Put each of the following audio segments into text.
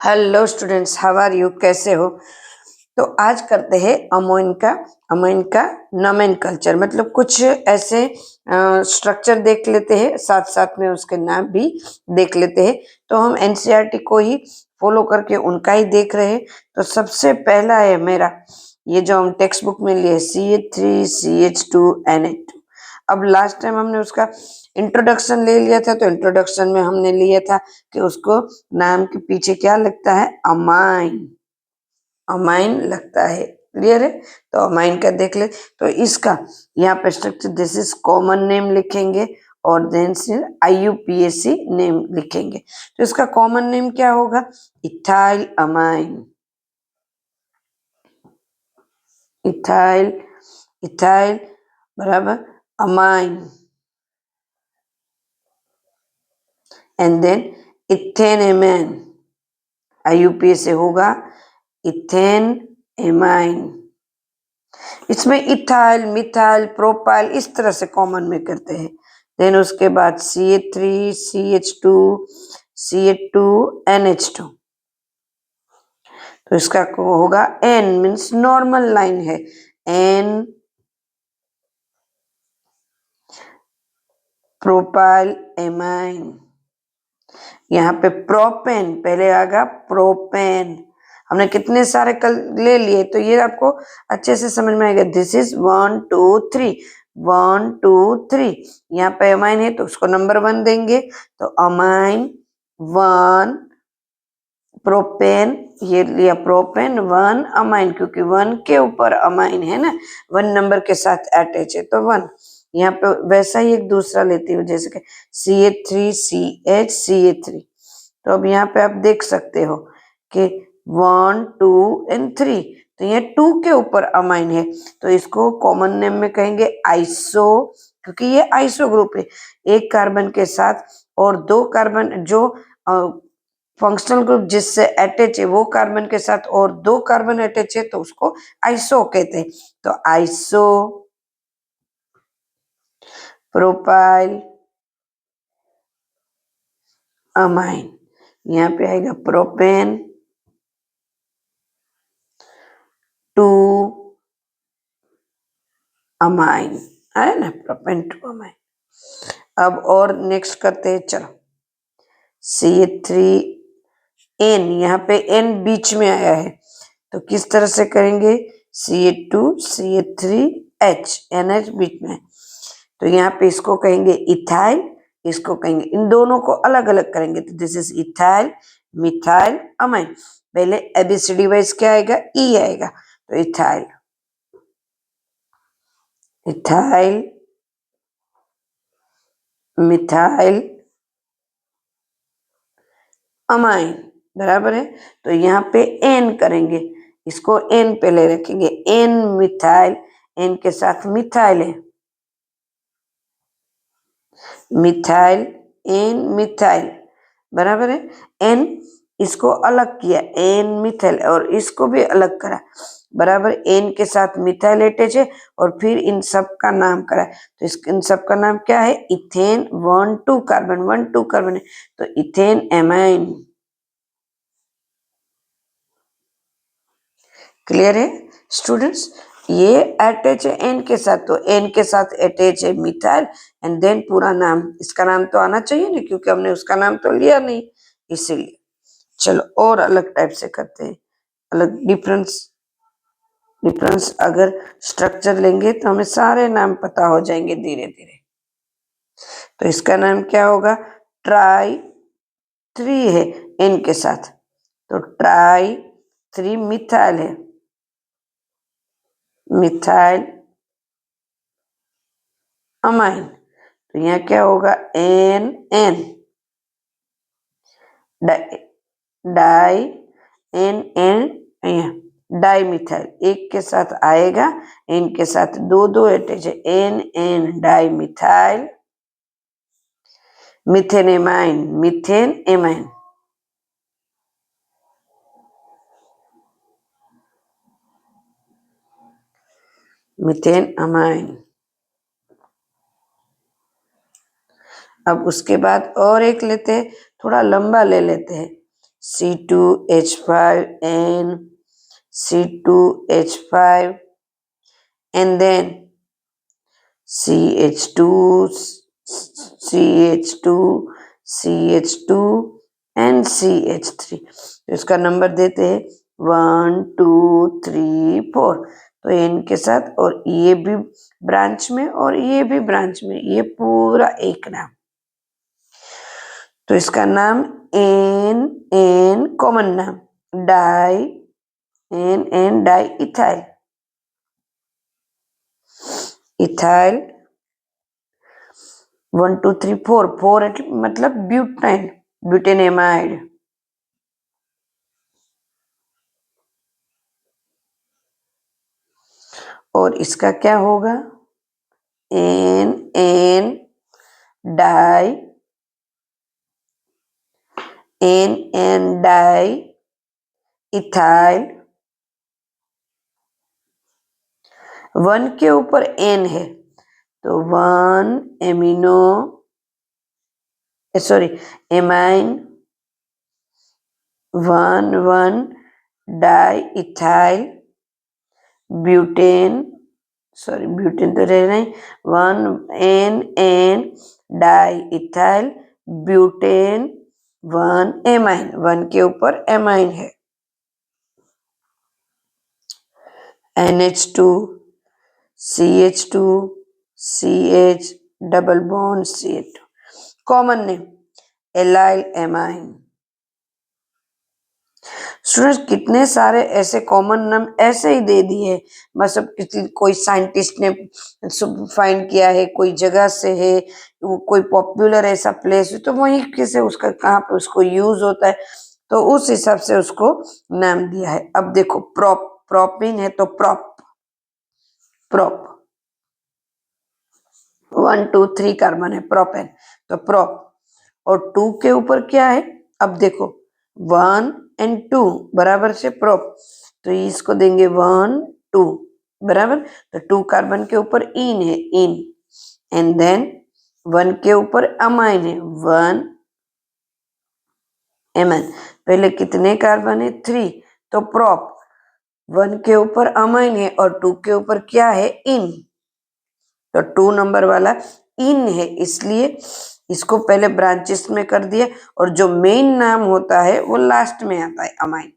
Hello students, how are you? कैसे हो? तो आज करते हैं अमोइन का नोमेनकल्चर, मतलब कुछ ऐसे स्ट्रक्चर देख लेते हैं, साथ साथ में उसके नाम भी देख लेते हैं। तो हम एनसीईआरटी को ही फॉलो करके उनका ही देख रहे हैं। तो सबसे पहला है मेरा ये जो हम टेक्स्ट बुक में लिए CH3CH2NH2। अब लास्ट टाइम हमने उसका इंट्रोडक्शन ले लिया था, तो इंट्रोडक्शन में हमने लिया था कि उसको नाम के पीछे क्या लगता है? अमाइन। अमाइन लगता है। क्लियर है? तो अमाइन का देख ले। तो इसका यहाँ पे structure this is common name लिखेंगे और देन से IUPAC नेम लिखेंगे। तो इसका कॉमन नेम क्या होगा? Ethyl amine. इथाइल इथाइल बराबर amine and then ethane amine. IUPAC होगा इथेन एमाइन। इसमें इथाइल, मिथाइल, प्रोपाइल इस तरह से कॉमन में करते हैं। देन उसके बाद CH3CH2 CH2NH2। तो इसका होगा N मीन्स नॉर्मल लाइन है। N propyl amine. यहाँ पे प्रोपेन पहले आएगा। प्रोपेन हमने कितने सारे कल ले लिए, तो ये आपको अच्छे से समझ में आएगा। This is 1 2 3 1 2 3। यहाँ पे अमाइन है तो उसको नंबर 1 देंगे। तो अमाइन 1 प्रोपेन, ये लिया प्रोपेन 1 अमाइन, क्योंकि 1 के ऊपर अमाइन है ना, 1 नंबर के साथ अटैच है तो 1। यहाँ पे वैसा ही एक दूसरा लेती हूँ, जैसे कि CH3CH CH3। तो अब यहाँ पे आप देख सकते हो कि 1 2 एंड 3, तो ये 2 के ऊपर अमाइन है, तो इसको कॉमन नेम में कहेंगे आइसो, क्योंकि ये आइसो ग्रुप है। एक कार्बन के साथ और 2 कार्बन, जो फंक्शनल ग्रुप जिससे अटैच है वो कार्बन के साथ और 2 कार्बन अटैच है, तो उसको आइसो कहते हैं। तो आइसो प्रोपाइल अमाइन। यहाँ पे आएगा प्रोपेन 2 अमाइन, है ना, प्रोपेन 2 अमाइन। अब और नेक्स्ट करते हैं, चलो CH3N, यहाँ पे N बीच में आया है, तो किस तरह से करेंगे? CH2CH3H, NH बीच में है, तो यहाँ पे इसको कहेंगे इथाइल, इसको कहेंगे, इन दोनों को अलग अलग करेंगे। तो this is ethyl methyl amine. पहले ABCD वाइज क्या आएगा? E आएगा। तो इथाइल इथाइल मिथाइल अमाइन बराबर है। तो यहाँ पे N करेंगे, इसको N पहले रखेंगे। N मिथाइल, N के साथ मिथाइल है, मिथाइल N मिथाइल बराबर है। N इसको अलग किया, N मिथाइल, और इसको भी अलग करा बराबर। N के साथ मिथाइल अटैच है और फिर इन सब का नाम करा। तो इन सब का नाम क्या है? इथेन 1 2 कार्बन, 1 2 कार्बन है, तो इथेन एमाइन। क्लियर है स्टूडेंट्स? ये अटैच है N के साथ, तो N के साथ अटैच है मिथाइल एंड देन पूरा नाम, इसका नाम तो आना चाहिए ना, क्योंकि हमने उसका नाम तो लिया नहीं, इसीलिए। चलो और अलग टाइप से करते हैं, अलग डिफरेंस अगर स्ट्रक्चर लेंगे तो हमें सारे नाम पता हो जाएंगे धीरे धीरे। तो इसका नाम क्या होगा? ट्राई 3 है N के साथ, तो ट्राई 3 मिथाइल है, मिथाइल अमाइन। तो यहाँ क्या होगा? NN di NN di methyl, एक के साथ आएगा, N के साथ 2 2 अटैच है, NN di methyl methane amine, methane amine. Methane amine. अब उसके बाद और एक लेते हैं, थोड़ा लंबा ले लेते हैं, C2H5N, C2H5, and then CH2, CH2, CH2 and CH3। तो इसका नंबर देते हैं 1 2 3 4। तो इनके साथ, और ये भी ब्रांच में और ये भी ब्रांच में, ये पूरा एक नाम। तो इसका नाम एन एन कॉमन नाम di, N N di ethyl, ethyl 1 2 3 4, 4 मतलब ब्यूटाइन, ब्यूटेनेमाइड। और इसका क्या होगा, N N di, N N di ethyl, 1 के ऊपर एन है तो 1 amino, sorry amine, 1 1 di ethyl butane, sorry butane तो रह नहीं, 1 N N di ethyl butane, 1 amine, 1 के ऊपर एमाइन है। NH2 CH2 CH double bond CH2, common name allyl amine. Students कितने सारे ऐसे कॉमन नाम ऐसे ही दे दिए, मतलब किसी कोई साइंटिस्ट ने फाइंड किया है, कोई जगह से है, कोई पॉपुलर ऐसा प्लेस है, तो वहीं कैसे उसका कहाँ पे उसको यूज होता है, तो उस हिसाब से उसको नाम दिया है। अब देखो प्रोप, प्रोपिन है तो प्रोप, प्रोप 1 2 3 कार्बन है प्रोपेन, तो प्रोप। और 2 के ऊपर क्या है, अब देखो 1 एंड 2 बराबर से प्रोप, तो इसको देंगे 1 2 बराबर, तो 2 कार्बन के ऊपर इन है इन, एंड देन 1 के ऊपर अमाइन है 1 एमएन। पहले कितने कार्बन है 3, तो प्रोप 1 के ऊपर अमाइन है और 2 के ऊपर क्या है इन, तो 2 नंबर वाला इन है, इसलिए इसको पहले ब्रांचेस में कर दिया, और जो मेन नाम होता है वो लास्ट में आता है अमाइन।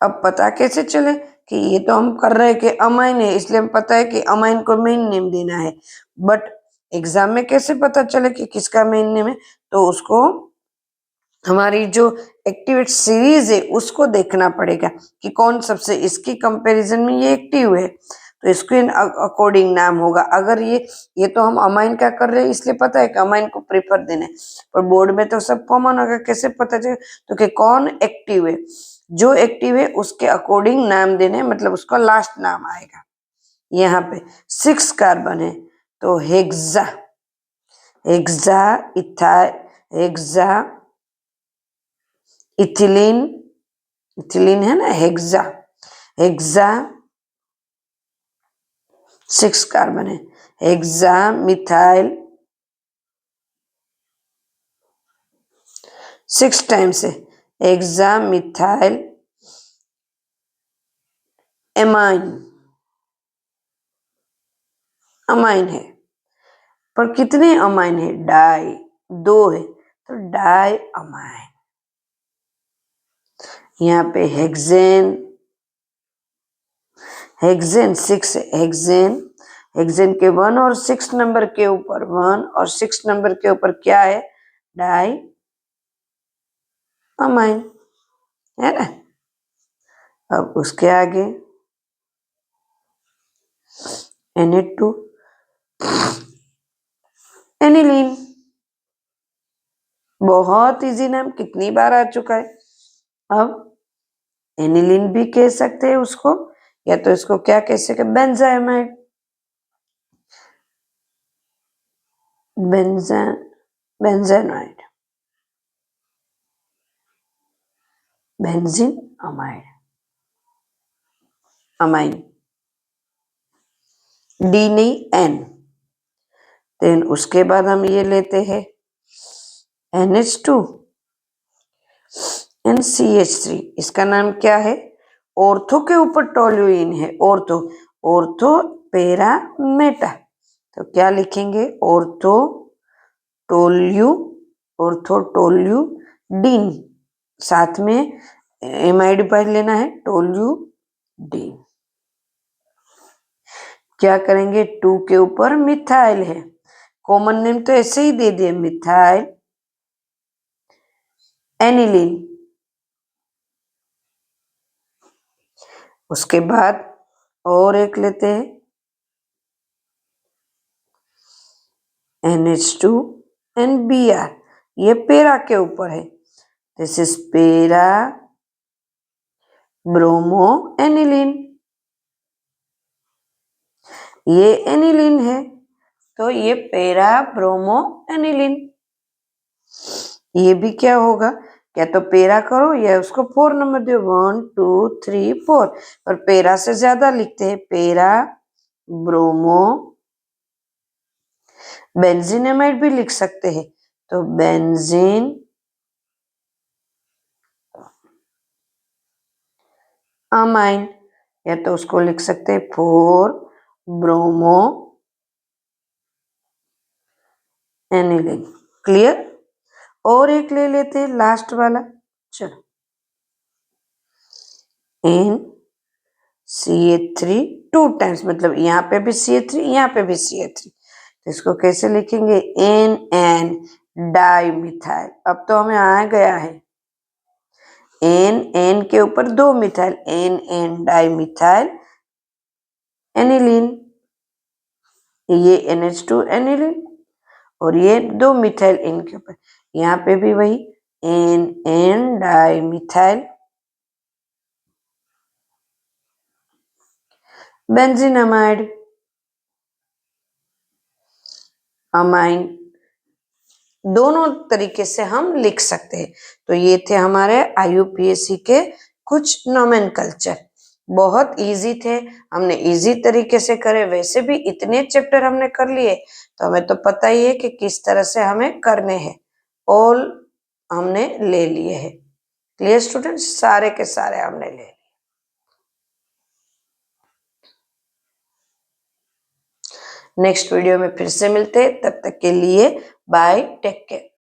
अब पता कैसे चले कि ये तो हम कर रहे हैं कि अमाइन है, इसलिए हम पता है कि अमाइन को मेन नेम देना है, बट एग्जाम में कैसे पता चले कि किसका मेन नेम है, तो उसको हमारी जो एक्टिवेट सीरीज है उसको देखना पड़ेगा कि कौन सबसे, इसकी कंपैरिजन में ये एक्टिव है तो इसके अकॉर्डिंग नाम होगा। अगर ये तो हम अमाइन का कर रहे हैं इसलिए पता है कि अमाइन को प्रेफर देना है, पर बोर्ड में तो सब कॉमन होगा, कैसे पता चले, तो कि कौन एक्टिव है, जो एक्टिव है उसके अकॉर्डिंग नाम देने, मतलब उसका लास्ट नाम आएगा। यहाँ पे 6 कार्बन है तो हेक्सा, हेक्सा इथा, हेक्सा इथिलीन, इथिलीन है ना, हेक्सा, हेक्सा 6 कार्बन है, हेक्सा मिथाइल 6 टाइम्स है, हेक्सा मिथाइल एमाइन, अमाइन है, पर कितने अमाइन है, डाई 2 है तो डाई अमाइन। यहाँ पे हेक्सेन, हेक्सेन 6 है, हेक्सेन, हेक्सेन के 1 और 6 नंबर के ऊपर, 1 और 6 नंबर के ऊपर क्या है, डाई अमाइन है ना। अब उसके आगे Na2 एनिलीन, बहुत इजी नाम, कितनी बार आ चुका है। अब एनिलीन भी कह सकते हैं उसको, या तो इसको क्या कह सकते, बेंजाइमाइड, benzenoid, benzene amide, amine, D नहीं एन। देन उसके बाद हम ये लेते हैं NH2 एंड CH3। इसका नाम क्या है? ऑर्थो के ऊपर टोल्यूइन है, ऑर्थो, ऑर्थो पेरा मेटा। तो क्या लिखेंगे? ऑर्थो टोल्यू, ऑर्थो टोल्यू डीन, साथ में एमाइड पढ़ लेना है, टोल्यू डीन। क्या करेंगे? 2 के ऊपर मिथाइल है, कॉमन नेम तो ऐसे ही दे दिए, मिथाइल एनिलीन। उसके बाद और एक लेते हैं, NH2 एंड Br, ये पेरा के ऊपर है, दिस इज पेरा ब्रोमो एनिलीन, ये एनिलीन है तो ये पेरा ब्रोमो एनिलीन। ये भी क्या होगा? क्या तो पेरा करो या उसको 4 नंबर दो, 1 2 3 4, और पेरा से ज्यादा लिखते हैं, पेरा ब्रोमो, बेंजीन एमाइड भी लिख सकते हैं, तो बेंजीन अमाइन, या तो उसको लिख सकते हैं 4 ब्रोमो एनिलीन। क्लियर? और एक ले लेते हैं लास्ट वाला, चलो, NCH3 2 टाइम्स, मतलब यहाँ पे भी CH3, यहाँ पे भी CH3, तो इसको कैसे लिखेंगे? NN dimethyl. अब तो हमें आ गया है, NN के ऊपर 2 मिथाइल, NN डाइमिथाइल एनिलीन, ये NH2 एनिलीन, और ये 2 मिथाइल इनके ऊपर, यहाँ पे भी वही NN डाइमिथाइल बेंजीनामाइड अमाइन। दोनों तरीके से हम लिख सकते हैं। तो ये थे हमारे IUPAC के कुछ नोमेनकल्चर, बहुत इजी थे, हमने इजी तरीके से करे, वैसे भी इतने चैप्टर हमने कर लिए तो हमें तो पता ही है कि किस तरह से हमें करने हैं, ऑल हमने ले लिए हैं। Clear students? सारे के सारे हमने ले लिए। नेक्स्ट वीडियो में फिर से मिलते हैं, तब तक के लिए बाय, टेक केयर।